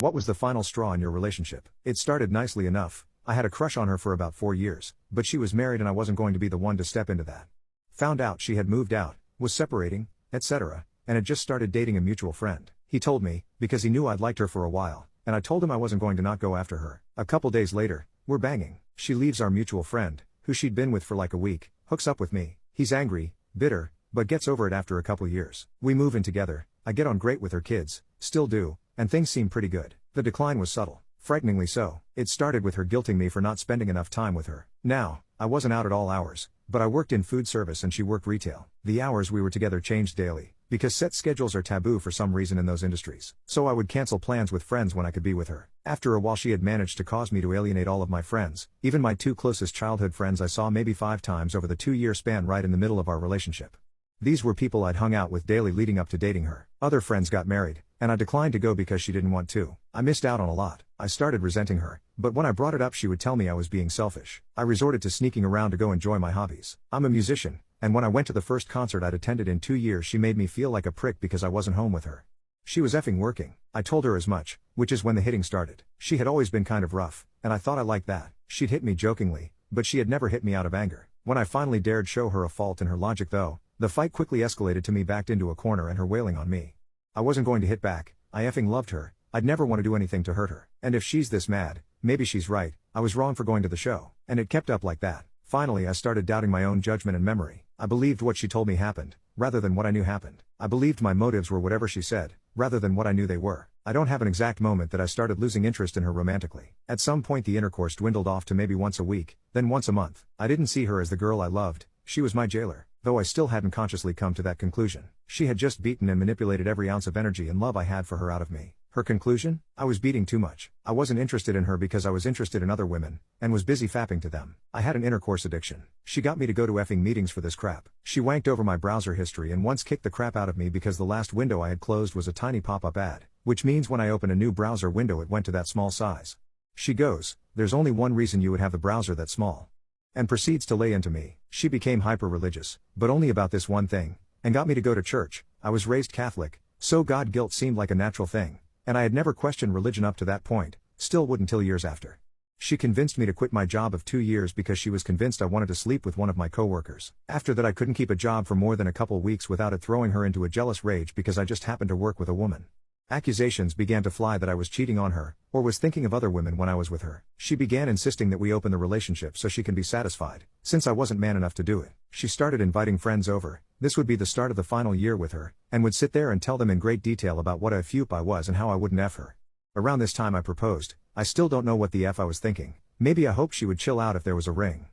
What was the final straw in your relationship? It started nicely enough. I had a crush on her for about 4 years, but she was married and I wasn't going to be the one to step into that. Found out she had moved out, was separating, etc., and had just started dating a mutual friend. He told me, because he knew I'd liked her for a while, and I told him I wasn't going to not go after her. A couple days later, we're banging. She leaves our mutual friend, who she'd been with for like a week, hooks up with me. He's angry, bitter, but gets over it after a couple years. We move in together, I get on great with her kids, still do, and things seem pretty good. The decline was subtle, frighteningly so. It started with her guilting me for not spending enough time with her. Now, I wasn't out at all hours, but I worked in food service and she worked retail. The hours we were together changed daily, because set schedules are taboo for some reason in those industries. So I would cancel plans with friends when I could be with her. After a while she had managed to cause me to alienate all of my friends, even my 2 closest childhood friends I saw maybe 5 times over the 2-year span right in the middle of our relationship. These were people I'd hung out with daily leading up to dating her. Other friends got married, and I declined to go because she didn't want to. I missed out on a lot. I started resenting her, but when I brought it up she would tell me I was being selfish. I resorted to sneaking around to go enjoy my hobbies. I'm a musician, and when I went to the first concert I'd attended in 2 years she made me feel like a prick because I wasn't home with her. She was effing working. I told her as much, which is when the hitting started. She had always been kind of rough, and I thought I liked that. She'd hit me jokingly, but she had never hit me out of anger. When I finally dared show her a fault in her logic though, the fight quickly escalated to me backed into a corner and her wailing on me. I wasn't going to hit back. I effing loved her. I'd never want to do anything to hurt her. And if she's this mad, maybe she's right. I was wrong for going to the show. And it kept up like that. Finally I started doubting my own judgment and memory. I believed what she told me happened, rather than what I knew happened. I believed my motives were whatever she said, rather than what I knew they were. I don't have an exact moment that I started losing interest in her romantically. At some point the intercourse dwindled off to maybe once a week, then once a month. I didn't see her as the girl I loved. She was my jailer, though I still hadn't consciously come to that conclusion. She had just beaten and manipulated every ounce of energy and love I had for her out of me. Her conclusion? I was beating too much. I wasn't interested in her because I was interested in other women, and was busy fapping to them. I had an intercourse addiction. She got me to go to effing meetings for this crap. She wanked over my browser history and once kicked the crap out of me because the last window I had closed was a tiny pop-up ad, which means when I open a new browser window it went to that small size. She goes, "There's only one reason you would have the browser that small," and proceeds to lay into me. She became hyper-religious, but only about this one thing, and got me to go to church. I was raised Catholic, so God guilt seemed like a natural thing, and I had never questioned religion up to that point, still would until years after. She convinced me to quit my job of 2 years because she was convinced I wanted to sleep with one of my coworkers. After that I couldn't keep a job for more than a couple weeks without it throwing her into a jealous rage because I just happened to work with a woman. Accusations began to fly that I was cheating on her, or was thinking of other women when I was with her. She began insisting that we open the relationship so she can be satisfied, since I wasn't man enough to do it. She started inviting friends over. This would be the start of the final year with her, and would sit there and tell them in great detail about what a fupe I was and how I wouldn't F her. Around this time I proposed. I still don't know what the F I was thinking. Maybe I hoped she would chill out if there was a ring.